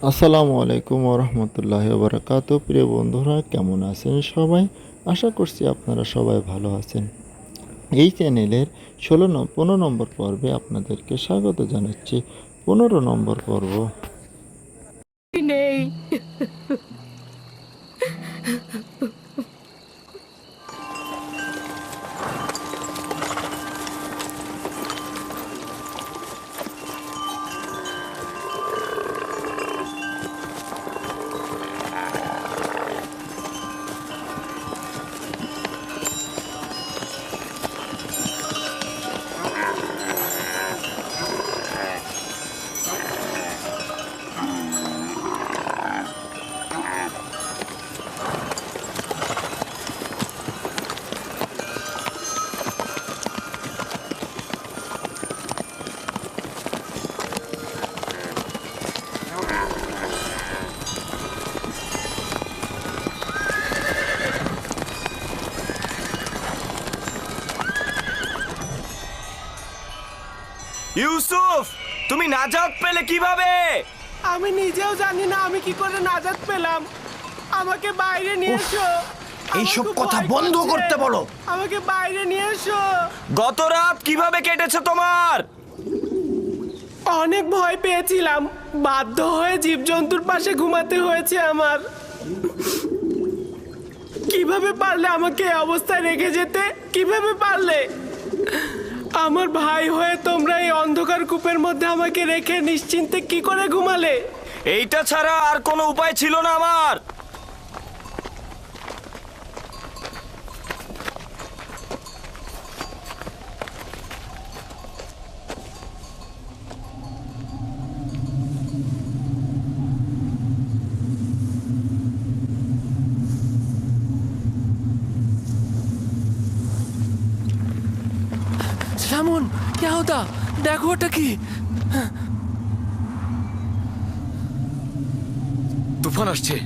আসসালামু আলাইকুম ওরহমতুল্লাহি ওবরাকাতু। প্রিয় বন্ধুরা, কেমন আছেন সবাই? আশা করছি আপনারা সবাই ভালো আছেন। এই চ্যানেলের 15 নম্বর পর্বে আপনাদেরকে স্বাগত জানাচ্ছি। 15 নম্বর পর্ব। নেই। ইউসুফ, তুমি নাজাত পেলে কিভাবে? আমি নিজেও জানি না আমি কি করে নাজাত পেলাম। আমাকে বাইরে নিয়ে এসো। এইসব কথা বন্ধ করতে বলো। আমাকে বাইরে নিয়ে এসো। গত রাত কিভাবে কেটেছে তোমার? অনেক ভয় পেয়েছিলাম, বাধ্য হয়ে জীবজন্তুর পাশে ঘুমাতে হয়েছে আমার। কিভাবে পারলে আমাকে এই অবস্থায় রেখে যেতে? কিভাবে পারলে? আমার ভাই হয়ে তোমরা এই অন্ধকার কূপের মধ্যে আমাকে রেখে নিশ্চিন্তে কি করে ঘুমালে? এইটা ছাড়া আর কোনো উপায় ছিল না আমার। সামন, क्या होता? দেখো ওটা কি? তুফান আসছে।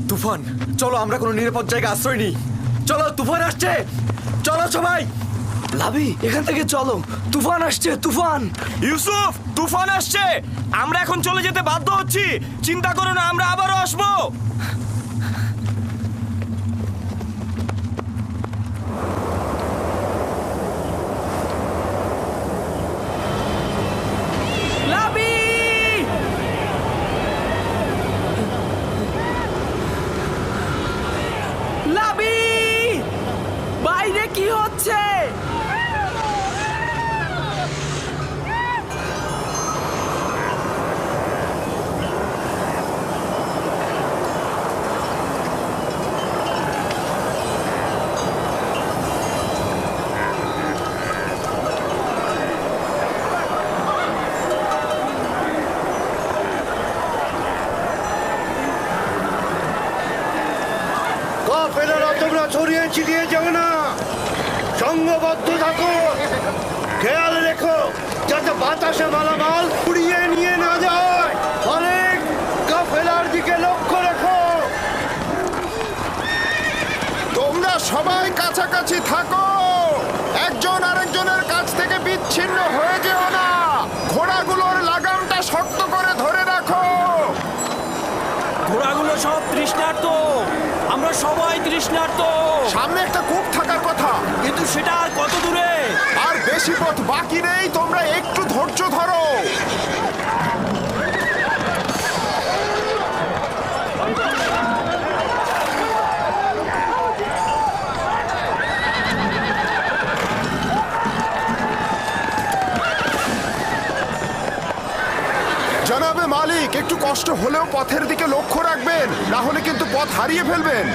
তুফান, চলো আমরা কোনো নিরাপদ জায়গায় আশ্রয় নিই। চলো, তুফান আসছে। চলো সবাই, লাভি এখান থেকে চলো। তুফান আসছে, তুফান। ইউসুফ, তুফান আসছে। আমরা এখন চলে যেতে বাধ্য হচ্ছি। চিন্তা করো না, আমরা আবারও আসবো। লাবি! লাবি! বাইরে কি হচ্ছে? কাফেলারা তোমরা ছড়িয়ে ছিটিয়ে যাবে না, সংঘবদ্ধ থাকো। খেয়াল রেখো যাতে বাতাসে মালামাল উড়িয়ে নিয়ে না যায়। অনেক কাফেলার দিকে লক্ষ্য রেখো। তোমরা সবাই কাছাকাছি থাকো, একজন আরেকজনের কাছ থেকে বিচ্ছিন্ন হয়ে যেও না। ঘোড়াগুলোর লাগামটা শক্ত করে ধরে রাখো। ঘোড়াগুলো সব তৃষ্ণার্ত, আমরা সবাই তৃষ্ণার্ত। সামনে একটা কূপ থাকার কথা, কিন্তু সেটা আর কত দূরে? আর বেশি পথ বাকি নেই, তোমরা একটু ধৈর্য ধরো। জনাবে মালিক, একটু কষ্ট হলেও পথের দিকে লক্ষ্য রাখবেন, না হলে কিন্তু পথ হারিয়ে ফেলবেন।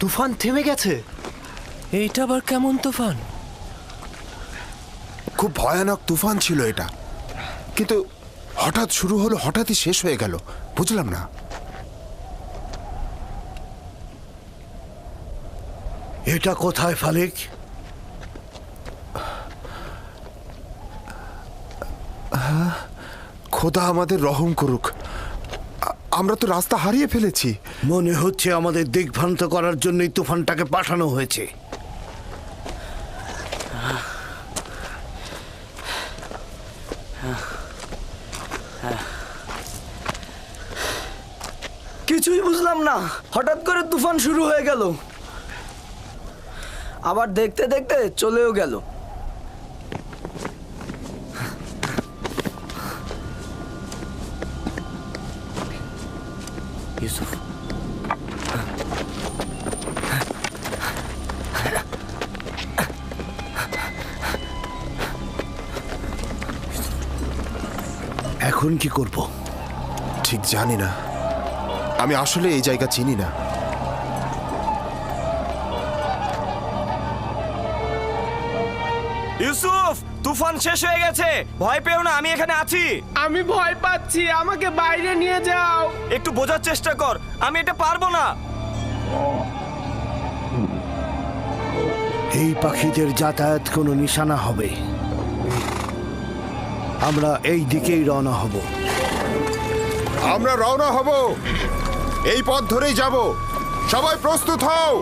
তুফান থেমে গেছে। এইটা আবার কেমন তুফান? খুব ভয়ানক তুফান ছিল এটা, কিন্তু হঠাৎ শুরু হলো, হঠাৎই শেষ হয়ে গেল, বুঝলাম না। এটা কোথায় ফালিক? খোদা আমাদের রহম করুক, আমরা তো রাস্তা হারিয়ে ফেলেছি। মনে হচ্ছে আমাদের দিগ্ভ্রান্ত করার জন্যই তুফানটাকে পাঠানো হয়েছে। কিছুই বুঝলাম না, হঠাৎ করে তুফান শুরু হয়ে গেল, আবার দেখতে দেখতে চলেও গেল। ইউসুফ, এখন কি করব? ঠিক জানি না, আমি আসলে এই জায়গা চিনি না। ইউসুফ, তুফান শেষ হয়ে গেছে, ভয় পেও না, আমি এখানে আছি। আমি ভয় পাচ্ছি, আমাকে বাইরে নিয়ে যাও। একটু বোঝার চেষ্টা কর, আমি এটা পারবো না। এই পাখিদের যাতায়াত কোনো নিশানা হবে। আমরা এই দিকেই রওনা হব। আমরা রওনা হব, এই পথ ধরেই যাব, সবাই প্রস্তুত হও।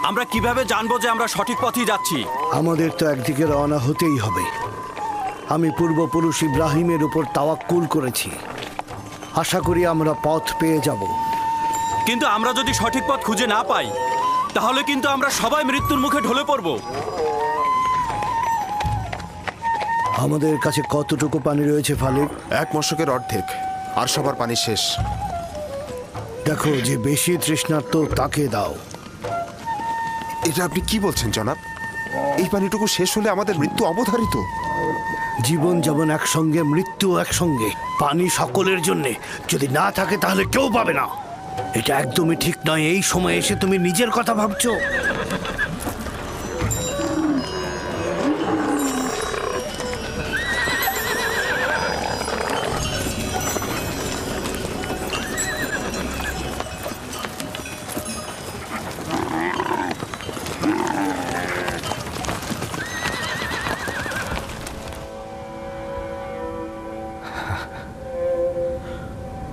আমরা কিভাবে জানবো যে আমরা সঠিক পথেই যাচ্ছি? আমাদের তো একদিকে রওনা হতেই হবে। আমি পূর্বপুরুষ ইব্রাহিমের উপর তাওয়াক্কুল করেছি, আশা করি আমরা পথ পেয়ে যাব। কিন্তু আমরা যদি সঠিক পথ খুঁজে না পাই, তাহলে কিন্তু আমরা সবাই মৃত্যুর মুখে ঢলে পড়ব। আমাদের কাছে কতটুকু পানি রয়েছে ফালিক? এক মশকের অর্ধেক, আর সবার পানি শেষ। দেখো, যে বেশি তৃষ্ণার্ত তাকে দাও। এটা আপনি কি বলছেন জনাব? এই পানিটুকু শেষ হলে আমাদের মৃত্যু অবধারিত। জীবন যেমন একসঙ্গে, মৃত্যু একসঙ্গে। পানি সকলের জন্যে, যদি না থাকে তাহলে কেউ পাবে না। এটা একদমই ঠিক নয়। এই সময় এসে তুমি নিজের কথা ভাবছো।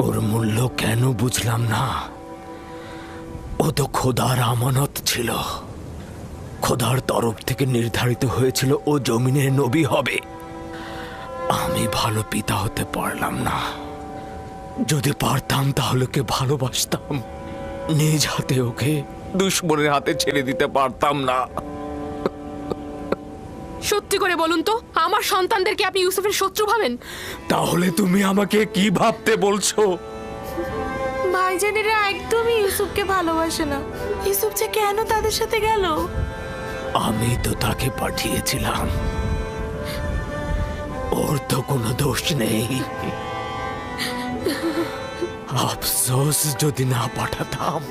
ওর মূল্য কেন বুঝলাম না। ও তো খোদার আমানত ছিল, খোদার তরফ থেকে নির্ধারিত হয়েছিল ও জমিনের নবী হবে। আমি ভালো পিতা হতে পারলাম না। যদি পারতাম তাহলে ওকে ভালোবাসতাম, নিজ হাতে ওকে দুশ্মনের হাতে ছেড়ে দিতে পারতাম না। সত্যি করে বলুন তো, আমার সন্তানদেরকে আপনি ইউসুফের শত্রু ভাবেন? তাহলে তুমি আমাকে কি ভাবতে বলছো? ভাইজানেরা একদমই ইউসুফকে ভালোবাসে না। ইউসুফ যে কেন তাদের সাথে গেল? আমি তো তাকে পাঠিয়েছিলাম, ওর তো কোনো দোষ নেই। আফসোস যদি না পাঠাতাম।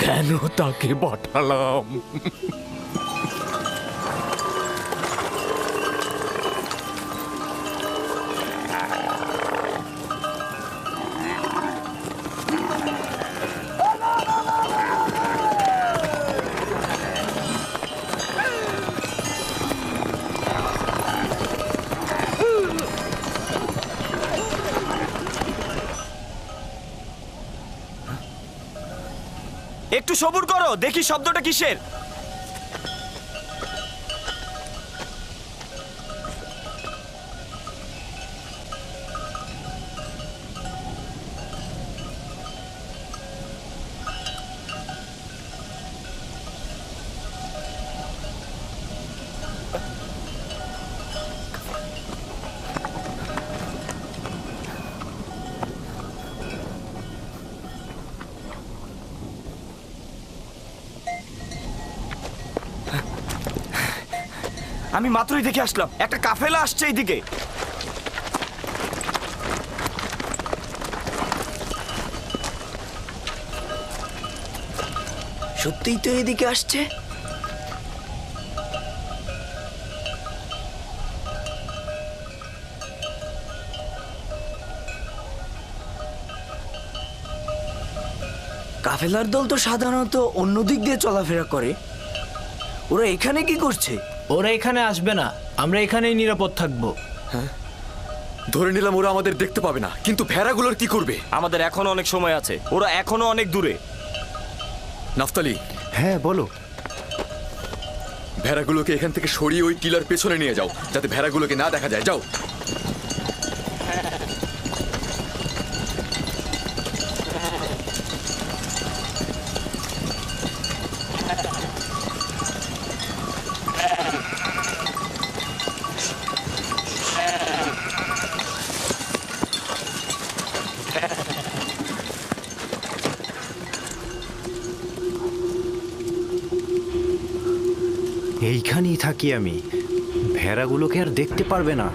কেন তাকে পাঠালাম? একটু সবুর করো, দেখি শব্দটা কিসের। আমি মাত্রই দেখে আসলাম, একটা কাফেলা আসছে এইদিকে। সত্যিই তো এদিকে আসছে। কাফেলার দল তো সাধারণত অন্য দিক দিয়ে চলাফেরা করে, ওরা এখানে কি করছে? ওরা এখানে আসবে না, আমরা এখানেই নিরাপদ থাকবো। ধরে নিলাম ওরা আমাদের দেখতে পাবে না, কিন্তু ভেড়াগুলোর কি করবে? আমাদের এখনো অনেক সময় আছে, ওরা এখনো অনেক দূরে। নাফতালি, হ্যাঁ বলো। ভেড়াগুলোকে এখান থেকে সরিয়ে ওই টিলার পেছনে নিয়ে যাও, যাতে ভেড়াগুলোকে না দেখা যায়। যাও। এইখানেই থাকি আমি, ভেড়াগুলোকে আর দেখতে পারবে না।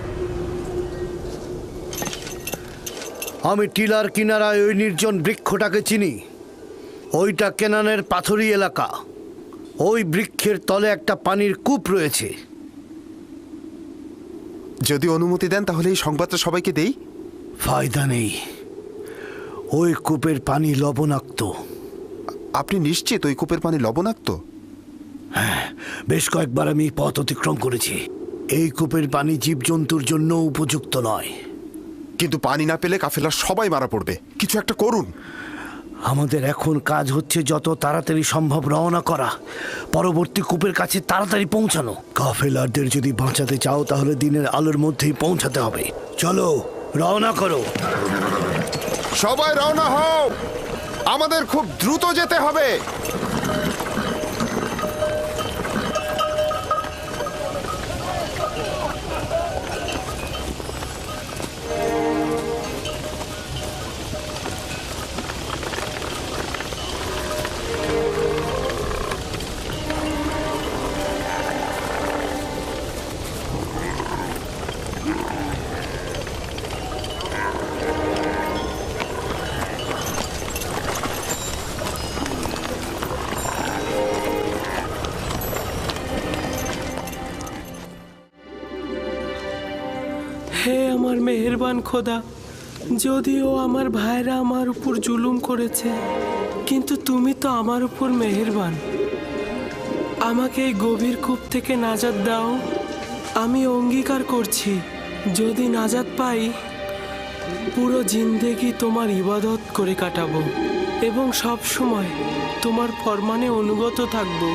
আমি টিলার কিনারায় ওই নির্জন বৃক্ষটাকে চিনি। ওইটা কেনানের পাথুরি এলাকা। ওই বৃক্ষের তলে একটা পানির কূপ রয়েছে। যদি অনুমতি দেন তাহলে এই সংবাদটা সবাইকে দেই। ফায়দা নেই, ওই কূপের পানি লবণাক্ত। আপনি নিশ্চিত ওই কূপের পানি লবণাক্ত? হ্যাঁ, বেশ কয়েকবার আমি পথ অতিক্রম করেছি। এই কূপের পানি জীবজন্তুর জন্য উপযুক্ত নয়। কিন্তু পানি না পেলে কাফেলার সবাই মারা পড়বে, কিছু একটা করুন। আমাদের এখন কাজ হচ্ছে যত তাড়াতাড়ি সম্ভব রওনা করা, পরবর্তী কূপের কাছে তাড়াতাড়ি পৌঁছানো। কাফেলারদের যদি বাঁচাতে চাও তাহলে দিনের আলোর মধ্যেই পৌঁছাতে হবে। চলো, রওনা করো। সবাই রওনা হও, আমাদের খুব দ্রুত যেতে হবে। হে আমার মেহেরবান খোদা, যদিও আমার ভাইরা আমার উপর জুলুম করেছে, কিন্তু তুমি তো আমার উপর মেহেরবান। আমাকে এই গভীর কূপ থেকে নাজাত দাও। আমি অঙ্গীকার করছি, যদি নাজাত পাই পুরো জিন্দেগি তোমার ইবাদত করে কাটাবো এবং সব সময় তোমার ফরমানে অনুগত থাকবো।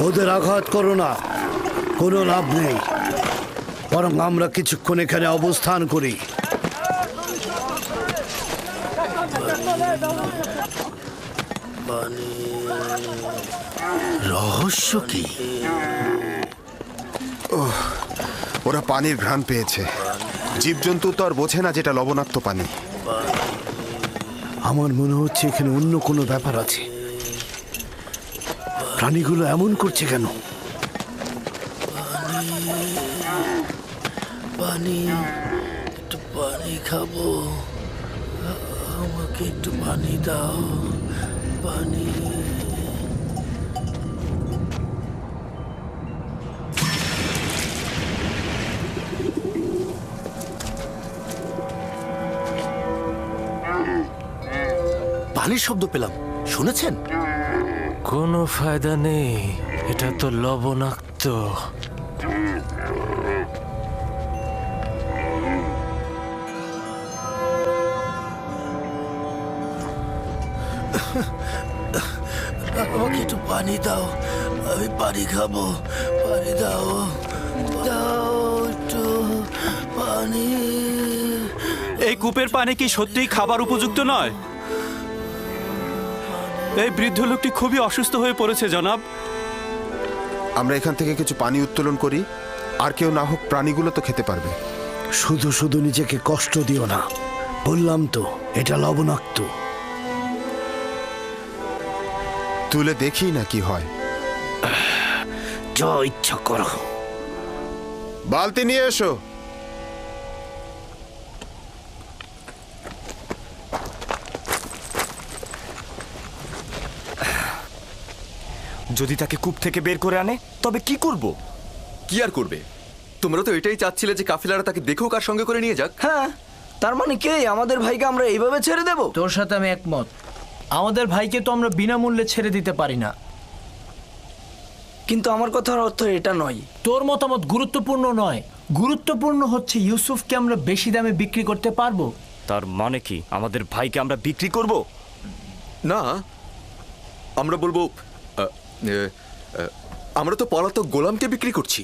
ওদের আঘাত করো না, কোনো লাভ নেই। বরং আমরা কিছুক্ষণ এখানে অবস্থান করি। রহস্য কি? ওরা পানির ঘ্রাণ পেয়েছে। জীবজন্তু তো আর বোঝে না যেটা লবণাক্ত পানি। আমার মনে হচ্ছে এখানে অন্য কোনো ব্যাপার আছে। প্রাণীগুলো এমন করছে কেন? পানি, একটু পানি খাবো, আমাকে একটু পানি দাও, পানি। পানির শব্দ পেলাম, শুনেছেন? কোনো ফায়দা নেই, এটা তো লবণাক্ত। আমাকে একটু পানি দাও, আমি পানি খাবো। পানি দাও, দাও একটু পানি। এই কূপের পানি কি সত্যিই খাবার উপযুক্ত নয়? এই বৃদ্ধ লোকটি খুবই অসুস্থ হয়ে পড়েছে জনাব। আমরা এখান থেকে কিছু পানি উত্তোলন করি, আর কেউ না হোক প্রাণীগুলো তো খেতে পারবে। শুধু শুধু নিজেকে কষ্ট দিও না, বললাম তো এটা লবণাক্ত। তুলে দেখি না কি হয়। যা ইচ্ছা করো। বালতি নিয়ে এসো। যদি তাকে কূপ থেকে বের করে আনে তবে কি করব? কি আর করবে? তোমরা তো এটাই চাচ্ছিলে যে কাফিলারা তাকে দেখুক আর সঙ্গে করে নিয়ে যাক। হ্যাঁ, তার মানে কে আমাদের ভাইকে আমরা এইভাবে ছেড়ে দেব? তোর সাথে আমি একমত। আমাদের ভাইকে তো আমরা বিনামূল্যে ছেড়ে দিতে পারি না। কিন্তু আমার কথার অর্থ এটা নয়। তোর মতামত গুরুত্বপূর্ণ নয়, গুরুত্বপূর্ণ হচ্ছে ইউসুফকে আমরা বেশি দামে বিক্রি করতে পারবো। তার মানে কি আমাদের ভাইকে আমরা বিক্রি করব? না, আমরা বলবো আমরা তো পলাতক গোলামকে বিক্রি করছি।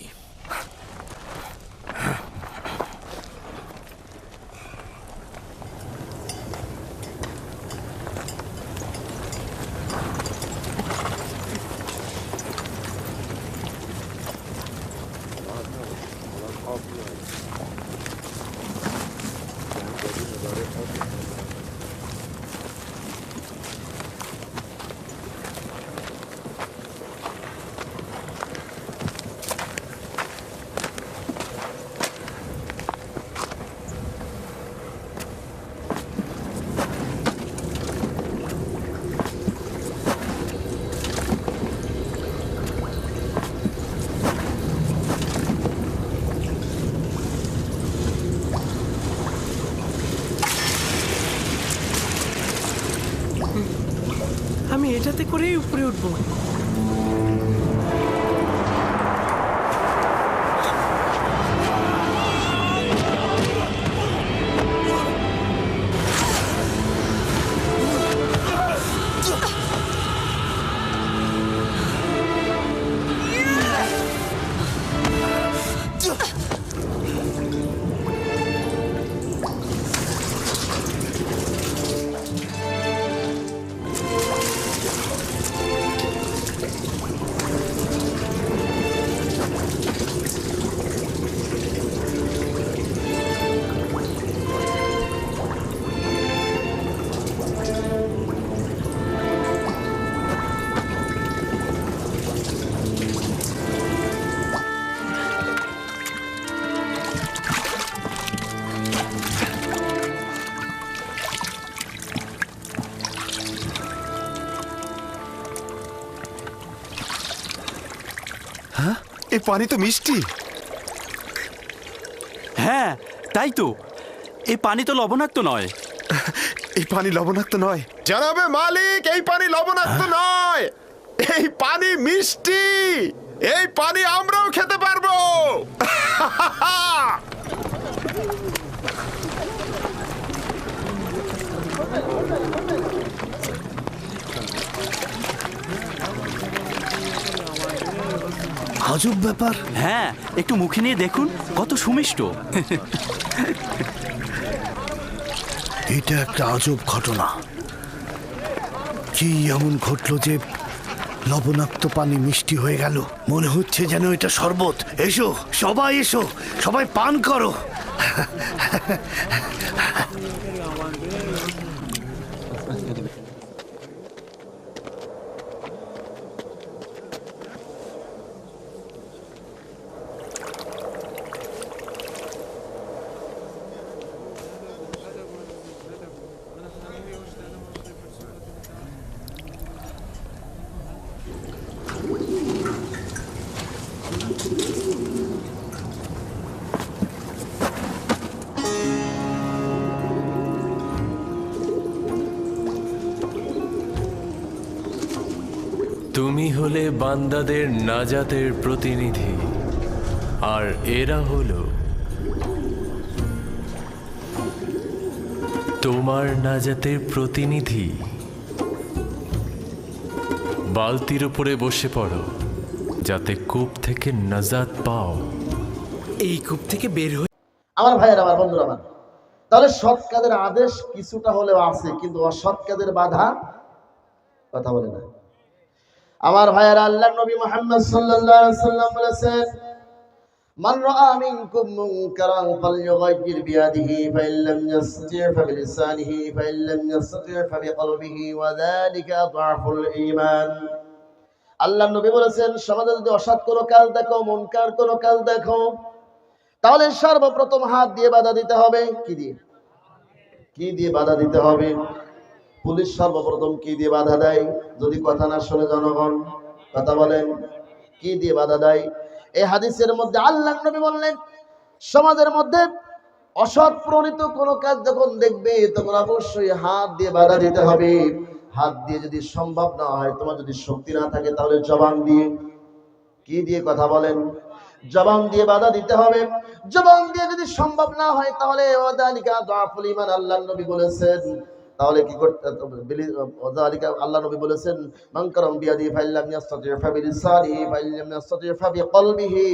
আমি এটাতে করেই উপরে উঠবো। এই পানি তো মিষ্টি। হ্যাঁ, তাই তো। এই পানি তো লবণাক্ত নয়। এই পানি লবণাক্ত নয় জানাবে মালিক, এই পানি লবণাক্ত নয়, এই পানি মিষ্টি। এই পানি আমরাও খেতে পারবো। আজব ব্যাপার। হ্যাঁ, একটু মুখে নিয়ে দেখুন, কত সুমিষ্ট। এটা একটা আজব ঘটনা। কি এমন ঘটলো যে লবণাক্ত পানি মিষ্টি হয়ে গেল? মনে হচ্ছে যেন এটা শরবত। এসো সবাই, এসো সবাই পান করো। তুমি হলে বান্দাদের নাজাতের প্রতিনিধি, আর এরা হলো তোমার নাজাতের প্রতিনিধি। বালতির উপরে বসে পড়ো যাতে কূপ থেকে নাজাত পাও। এই কূপ থেকে বের হয়ে আমার ভাইয়ের, আমার বন্ধুরা, আমার তাহলে সৎ কাজের আদেশ কিছুটা হলেও আছে, কিন্তু অসৎ কাজের বাধা কথা বলে না। আমার ভাইয়েরা, আল্লাহর নবী মুহাম্মদ সাল্লাল্লাহু আলাইহি ওয়াসাল্লাম বলেছেন, মান রাআ মিনকুম মুনকারান ফালইউগাইয়ির বিয়াদিহি ফাইন লাম ইয়াসতি' ফাবিলিসানিহি ফাইন লাম ইয়াসতি' ফাবিকলবিহি ওয়া যালিকা আযআফুল ঈমান। আল্লাহর নবী বলেছেন, সমাজে যদি অসৎ কোনো কাজ দেখো, মুনকার কোনো কাজ দেখো, তাহলে সর্বপ্রথম হাত দিয়ে বাধা দিতে হবে। কি দিয়ে বাধা দিতে হবে? পুলিশ সর্বপ্রথম কি দিয়ে বাধা দেয়? যদি কথা না শুনে জনগণ, কথা বলেন, কি দিয়ে বাধা দেয়? এই হাদিসের মধ্যে আল্লাহর নবী বললেন, সমাজের মধ্যে অসৎ প্রণীত কোনো কাজ যখন দেখবে, তখন অবশ্যই হাত দিয়ে বাধা দিতে হবে। হাত দিয়ে যদি সম্ভব না হয়, তোমার যদি শক্তি না থাকে, তাহলে জবান দিয়ে, কি দিয়ে কথা বলেন, জবান দিয়ে বাধা দিতে হবে। জবান দিয়ে যদি সম্ভব না হয়, তাহলে ওয়াদালিকা দুআফুল ঈমান আল্লাহর নবী বলেছেন, তাহলে কি করতে হবে? ওয়াদালিকা আল্লাহর নবী বলেছেন, মান কারাম বিয়াদি ফাইল্লাম ইয়াসতাতি ফাবিলিসানিহি ফাইল্লাম ইয়াসতাতি ফাবিকলবিহি।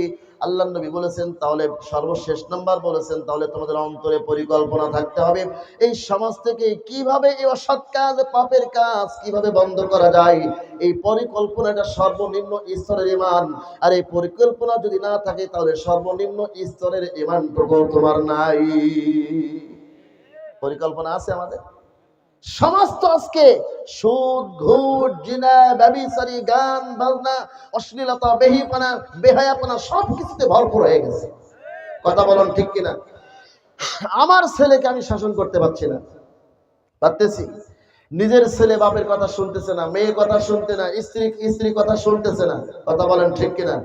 আল্লাহর নবী বলেছেন, তাহলে সর্বশেষ নাম্বার বলেছেন, তাহলে তোমাদের অন্তরে পরিকল্পনা থাকতে হবে এই সমাজ থেকে কিভাবে এই অসৎ কাজ, পাপের কাজ কিভাবে বন্ধ করা যায়। এই পরিকল্পনাটা সর্বনিম্ন স্তরের ঈমান। আর এই পরিকল্পনা যদি না থাকে, তাহলে সর্বনিম্ন স্তরের ঈমানটুকু তোমার নাই। পরিকল্পনা আছে আমাদের? সমস্ত আজকে সুদ, ঘুষ, জিনা, ব্যভিচারী, গান বাজনা, অশ্লীলতা, বেহিপনা, বেহায়াপনা সবকিছুতে ভরপুর হয়ে গেছে। কথা বলুন ঠিক কিনা? আমার ছেলেকে আমি শাসন করতে পারছি না, পারতেছি? নিজের ছেলে বাপের কথা শুনতেছে না, মেয়ে কথা শুনতে না, স্ত্রী কথা শুনতেছে না। কথা বলেন ঠিক কিনা?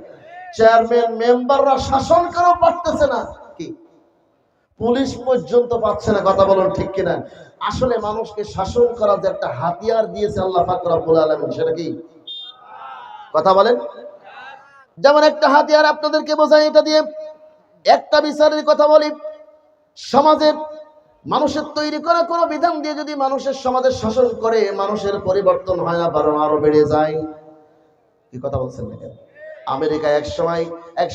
চেয়ারম্যান, মেম্বাররা শাসন করেও পারতেছে না, কি পুলিশ পর্যন্ত পাচ্ছে না। কথা বলুন ঠিক কিনা? আসলে মানুষকে শাসন করার যে একটা হাতিয়ার দিয়েছে আল্লাহ পাক রব্বুল আলামিন, সেটা কি? কথা বলেন। যেমন একটা হাতিয়ার আপনাদেরকে বোঝাই, এটা দিয়ে একটা বিচারের কথা বলি। সমাজের মানুষের তৈরি করা কোনো বিধান দিয়ে যদি মানুষের সমাজের শাসন করে, মানুষের পরিবর্তন হয় না, বরং আরো বেড়ে যায়। কি কথা বলছেন না কেন? আমেরিকা এক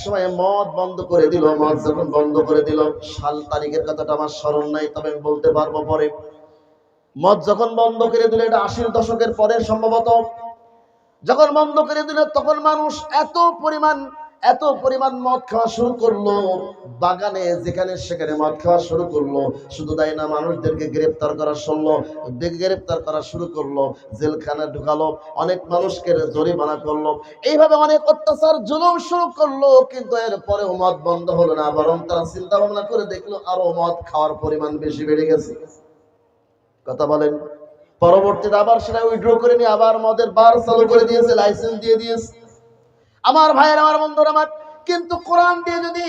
সময় মদ বন্ধ করে দিল। মদ যখন বন্ধ করে দিল, সাল তারিখের কথাটা আমার স্মরণ নাই, তবে আমি বলতে পারবো পরে। মদ যখন বন্ধ করে দিল, এটা 80-র দশকের পরে সম্ভবত, যখন বন্ধ করে দিল, তখন মানুষ এত পরিমাণ মদ খাওয়া শুরু করলো, বাগানে যেখানে সেখানে মদ খাওয়া শুরু করলো। শুধু তাই না, মানুষদেরকে গ্রেফতার করা শুরু করলো, জেলখানা ঢুকালো, অনেক মানুষকে জরিমানা করলো, এইভাবে অনেক অত্যাচার জুলুম শুরু করলো। কিন্তু এরপরেও মদ বন্ধ হলো না, বরং তারা চিন্তা ভাবনা করে দেখলো আরো মদ খাওয়ার পরিমাণ বেশি বেড়ে গেছে। কথা বলেন। পরবর্তীতে আবার সেটা উইথড্র করে নিয়ে আবার মদের বার চালু করে দিয়েছে, লাইসেন্স দিয়ে দিয়েছে। আমার ভাইয়ের, আমার বন্ধুরা আমার, কিন্তু কোরআন দিয়ে যদি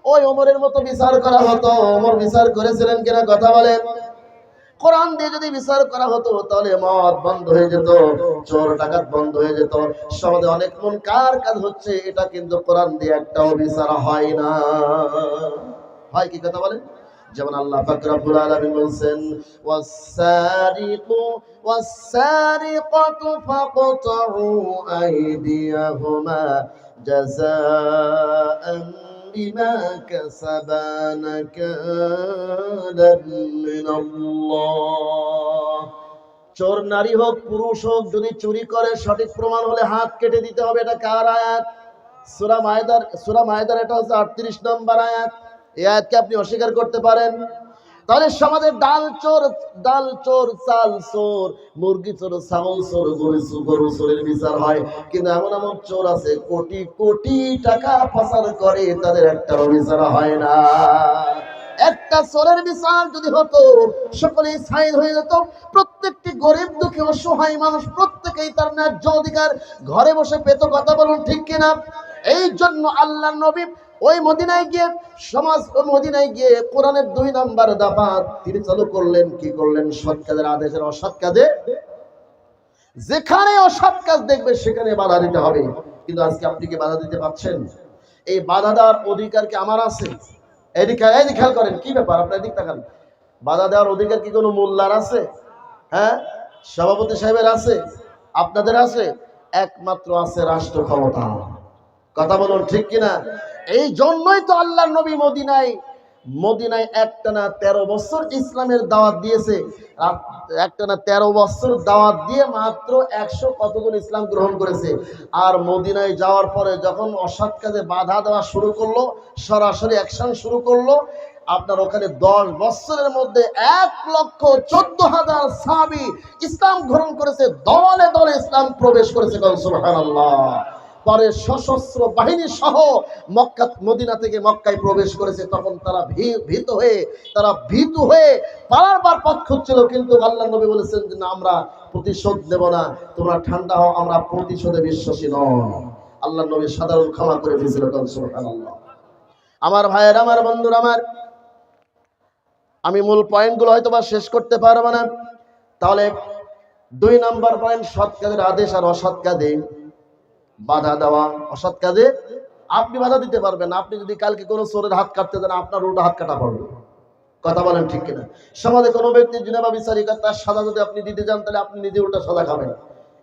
ওই ওমরের মতো বিচার করা হতো, ওমর বিচার করেছিলেন কিনা কথা বলেন, কোরআন দিয়ে যদি বিচার করা হতো, তাহলে মদ বন্ধ হয়ে যেত, চোর ডাকাত বন্ধ হয়ে যেত। সমাজে অনেক মুনকার কাজ হচ্ছে, এটা কিন্তু কোরআন দিয়ে একটাও বিচার হয় না। হয় কি কথা বলেন? যেমন আল্লাহ পাক রব্বুল আলামিন বলেন, ওয়াস-সারিকু ওয়াস-সারিকাতু ফাকতাউ আইদিয়াহুমা জাযাআন বিমা কাসাবা নাকালাম মিনাল্লাহ। চোর নারী হোক পুরুষ হোক, যদি চুরি করে সঠিক প্রমাণ হলে হাত কেটে দিতে হবে। এটা কার আয়াত? সূরা মায়েদার এটা হচ্ছে 38 নম্বর আয়াত। এই আয়াতকে আপনি অস্বীকার করতে পারেন? তাহলে সমাজের ডাল চোর, চাল চোর, মুরগি চোর, ছাগল চোর, গরু চোরের বিচার হয়। কিন্তু এমন এমন চোর আছে কোটি কোটি টাকা পাচার করে, তাদের একটাও বিচার হয় না। একটা চোরের বিচার যদি হতো, সকলেই সাইড হয়ে যেত। প্রত্যেকটি গরিব দুঃখী অসহায় মানুষ প্রত্যেকেই তার ন্যায্য অধিকার ঘরে বসে পেত। কথা বলুন ঠিক কিনা? এই জন্য আল্লাহর নবী ওই মদিনায় গিয়ে কোরআনের 2 নম্বর দফা তিনি চালু করলেন। কি করলেন? সৎ কাজের আদেশের অসৎ কাজে যেখানে অসৎ কাজ দেখবে সেখানে বাধা দিতে হবে। কিন্তু আজকে আপনি কি বাধা দিতে পারছেন? এই বাধা দেওয়ার অধিকার কি আমার আছে? এদিকে খেয়াল করেন, কি ব্যাপার আপনার এদিক তাকান। বাধা দেওয়ার অধিকার কি কোনো মোল্লার আছে? হ্যাঁ, সভাপতি সাহেবের আছে? আপনাদের আছে? একমাত্র আছে রাষ্ট্র ক্ষমতা। কথা বলুন ঠিক কিনা? এই জন্যই তো আল্লাহর নবী মদিনায় একটানা 13 বছর ইসলামের দাওয়াত দিয়েছে। একটানা 13 বছর দাওয়াত দিয়ে মাত্র 100 কতজন ইসলাম গ্রহণ করেছে। আর মদিনায় যাওয়ার পরে যখন অসৎ কাজে বাধা দেওয়া শুরু করলো, সরাসরি অ্যাকশন শুরু করলো, আপনার ওখানে 10 বছরের মধ্যে 1,14,000 সাহাবী ইসলাম গ্রহণ করেছে। দলে দলে ইসলাম প্রবেশ করেছে। সুবহানাল্লাহ। পরে সশস্ত্র বাহিনী সহ মদিনা থেকে মক্কায় প্রবেশ করেছে। তখন তারা ভীত হয়ে পালাবার পথ খুঁজছিল। কিন্তু আল্লাহর নবী বলেছেন যে না, আমরা প্রতিশোধ দেব না, তোমরা ঠান্ডা হও, আমরা প্রতিশোধে বিশ্বাসী নয়। আল্লাহর নবী সাধারণ ক্ষমা করে দিয়েছিল। সুবহানাল্লাহ। আমার ভাইয়ের, আমার বন্ধুরা, আমি মূল পয়েন্টগুলো হয়তো বা শেষ করতে পারবো না। তাহলে 2 নম্বর পয়েন্ট, সৎ কাজের আদেশ আর অসৎ কাজে বাধা দেওয়া। অসৎ কাজে আপনি বাধা দিতে পারবেন। আপনি যদি কালকে কোনো চোরের হাত কাটতে দেন, আপনার উল্টো হাত কাটা পড়বে। কথা বলেন ঠিক কিনা? সমাজে কোনো ব্যক্তি জিনা বা বিচারিক তার সাজা যদি আপনি দিতে যান, তাহলে আপনি নিজে উল্টা সাজা খাবেন।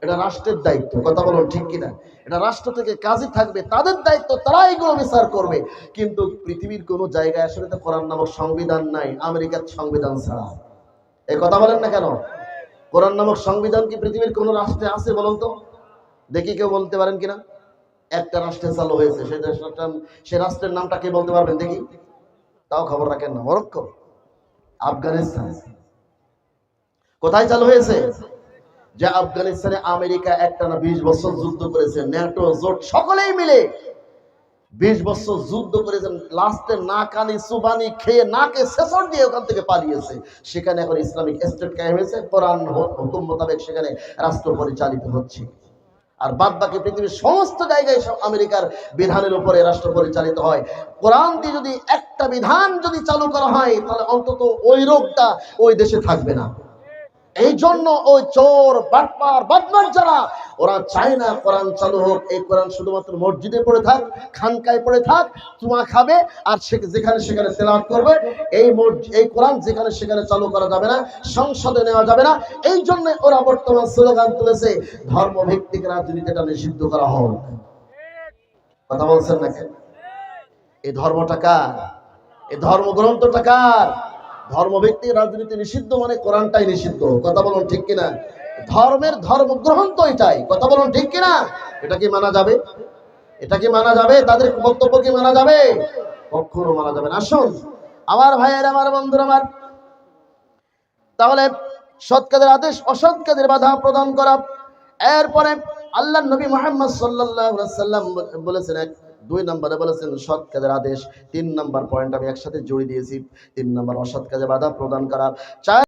এটা রাষ্ট্রের দায়িত্ব। কথা বলুন ঠিক কিনা? এটা রাষ্ট্র থেকে কাজী থাকবে, তাদের দায়িত্ব, তারা এগুলো বিচার করবে। কিন্তু পৃথিবীর কোনো জায়গায় আসলে তো কোরআন নামক সংবিধান নাই, আমেরিকার সংবিধান ছাড়া। এই কথা বলেন না কেন? কোরআন নামক সংবিধান কি পৃথিবীর কোনো রাষ্ট্রে আছে বলুন তো? দেখি কেউ বলতে পারেন কিনা? একটা রাষ্ট্রে চালু হয়েছে, সেই রাষ্ট্রের নামটা কে বলতে পারবেন দেখি? তাও খবর রাখেন না। মরক্কো, আফগানিস্তান। কোথায় চালু হয়েছে? যে আফগানিস্তানে আমেরিকা একটানা 20 বছর যুদ্ধ করেছে, ন্যাটো জোট সকলেই মিলে 20 বছর যুদ্ধ করেছেন। লাস্টে নাকানি সুবানি খেয়ে নাকে শেষর দিয়ে ওখান থেকে পালিয়েছে। সেখানে এখন ইসলামিক স্টেট কায়েম হয়েছে। কোরআন হুকুম মোতাবেক সেখানে রাষ্ট্র পরিচালিত হচ্ছে। আর বাদ বাকি পৃথিবীর সমস্ত জায়গায় সব আমেরিকার বিধানের উপরে রাষ্ট্র পরিচালিত হয়। কোরআন দিয়ে যদি একটা বিধান যদি চালু করা হয়, তাহলে অন্তত ওই রোগটা ওই দেশে থাকবে না। এই জন্য ওই চোর, বাটপার, বদমাশ যারা, ওরা চায় না কোরআন চালু হোক। এই কোরআন শুধুমাত্র মসজিদে পড়ে থাক, খানকায় পড়ে থাক, চুমা খাবে আর যেখানে সেখানে তেলাওয়াত করবে। এই কোরআন যেখানে সেখানে চালু করা যাবে না, সংসদে নেওয়া যাবে না। এই জন্য ওরা বর্তমান স্লোগান তুলেছে, ধর্মভিত্তিক রাজনীতিটা নিষিদ্ধ করা হোক। কথা বলছেন না কেন? এই ধর্মটা কার? এই ধর্মগ্রন্থটা কার? ধর্মভিত্তিক রাজনীতি নিষিদ্ধ মানে কোরআনটাই নিষিদ্ধ। কথা বলুন ঠিক কিনা? ধর্মের ধর্মগ্রন্থ এটাই। কথা বলুন ঠিক কিনা? এটা কি মানা যাবে? এটা কি মানা যাবে? তাদের বক্তব্য কি মানা যাবে? কখনো মানা যাবে না। আসুন আমার ভাইয়ের, আমার বন্ধুরা, তাহলে সৎ কাজের আদেশ, অসৎ কাজের বাধা প্রদান করা। এরপরে আল্লাহর নবী মুহাম্মদ সাল্লাল্লাহু আলাইহি ওয়াসাল্লাম বলেছেন, 2 নম্বরে বলেছেন সৎ কাজের আদেশ। 3 নম্বর পয়েন্ট আমি একসাথে জড়িয়ে দিয়েছি। 3 নম্বর অসৎ কাজে বাধা প্রদান করা।